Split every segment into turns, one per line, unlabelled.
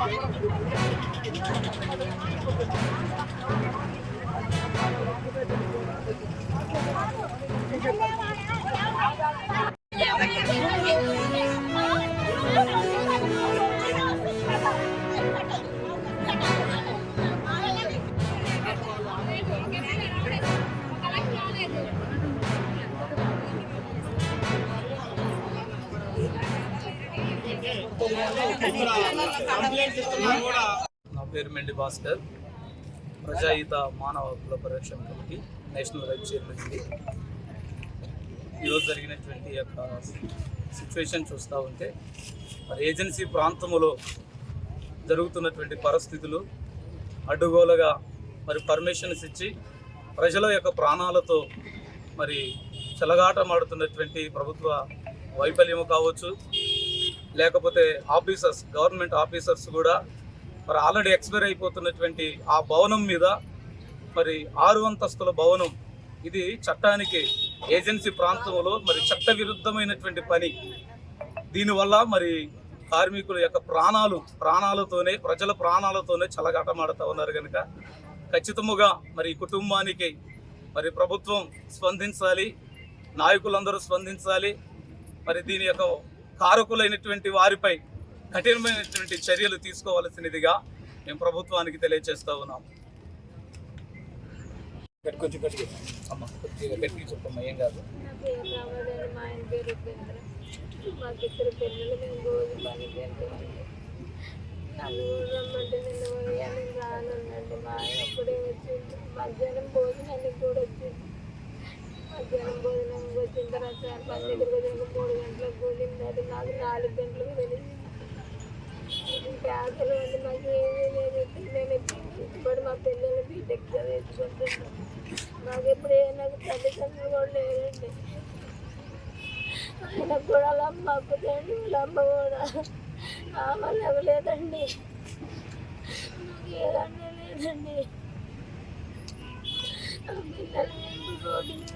నా పేరు మెండి భాస్కర్, ప్రజాహిత మానవ హక్కుల పరిరక్షణ కమిటీ నేషనల్ వైస్ చైర్మన్. ఈరోజు జరిగినటువంటి యొక్క సిచ్యువేషన్ చూస్తూ ఉంటే మరి ఏజెన్సీ ప్రాంతంలో జరుగుతున్నటువంటి పరిస్థితులు అడ్డుగోలుగా మరి పర్మిషన్స్ ఇచ్చి ప్రజల యొక్క ప్రాణాలతో మరి చెలగాటమాడుతున్నటువంటి ప్రభుత్వ వైఫల్యము కావచ్చు, లేకపోతే గవర్నమెంట్ ఆఫీసర్స్ కూడా మరి ఆల్రెడీ ఎక్స్పైర్ అయిపోతున్నటువంటి ఆ భవనం మీద మరి 6 అంతస్తుల భవనం, ఇది చట్టానికి ఏజెన్సీ ప్రాంతంలో మరి చట్ట విరుద్ధమైనటువంటి పని. దీనివల్ల మరి కార్మికుల యొక్క ప్రాణాలతోనే ప్రజల ప్రాణాలతోనే చెలగాటమాడుతూ ఉన్నారు కనుక ఖచ్చితముగా మరి కుటుంబానికి మరి ప్రభుత్వం స్పందించాలి, నాయకులందరూ స్పందించాలి. మరి దీని యొక్క కారకులైనటువంటి వారిపై కఠినమైనటువంటి చర్యలు తీసుకోవాల్సినదిగా మేము ప్రభుత్వానికి తెలియజేస్తూ ఉన్నాం. కొంచెం అమ్మ కొద్దిగా గట్టిగా చెప్పమ్మా, ఏం కాదు.
మా ఆయన పేరు ఉపేంద్ర. మాకు 2 పిల్లలు, మేము రోజు పనికి వెళ్తామండి. నలుగురు రమ్మంటే నిన్న నేను రానుందండి. మా ఆయన అప్పుడే వచ్చింది. మధ్యాహ్నం భోజనానికి కూడా వచ్చింది. మధ్యాహ్నం భోజనం వచ్చిన తర్వాత పని దగ్గరకు వచ్చిన 3 గంటలకు కూలింది. అది నాకు 4 గంటలకు తెలిసింది. ఆకలి అండి, మాకు ఏమీ లేదు. మేము ఇప్పుడు మా పిల్లలు బీటెక్ చదివించుకుంటున్నాం. మాకు ఎప్పుడు నాకు తల్లిదండ్రులు కూడా లేరండి. ఆయనకు కూడా వాళ్ళ అమ్మ అప్పుదండి, వాళ్ళ అమ్మ కూడా ఆమె లేదండి. నాకు ఏదన్నా లేదండి. ఆ పిల్లలు రోడ్డు మీద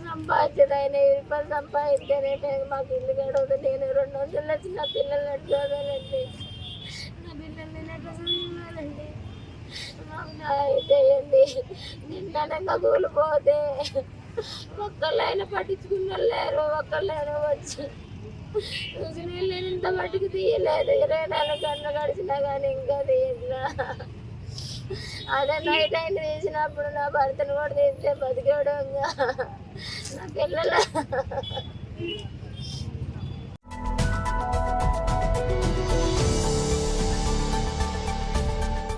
సంపాదించేది ఆయన 20 రూపాయలు సంపాదిస్తేనే మాకు ఇల్లు గడవదు. నేను 200 లక్షలు నా పిల్లల్ని అట్టుకోదానండి. నా పిల్లల్ని ఎట్లా చదివానండి. మాకు న్యాయం చేయండి. నిన్ననగా కూలిపోతే ఒక్కళ్ళైనా పట్టించుకున్న లేరు, ఒక్కళ్ళైనా వచ్చి నీళ్ళు ఇంత మట్టికి తీయలేదు. 24 గంటలు గడిచినా కానీ ఇంకా తీయట్లా. అదే నైట్ అయిన తీసినప్పుడు నా భర్తను కూడా తీస్తే బతికేవడంగా నా పిల్లలు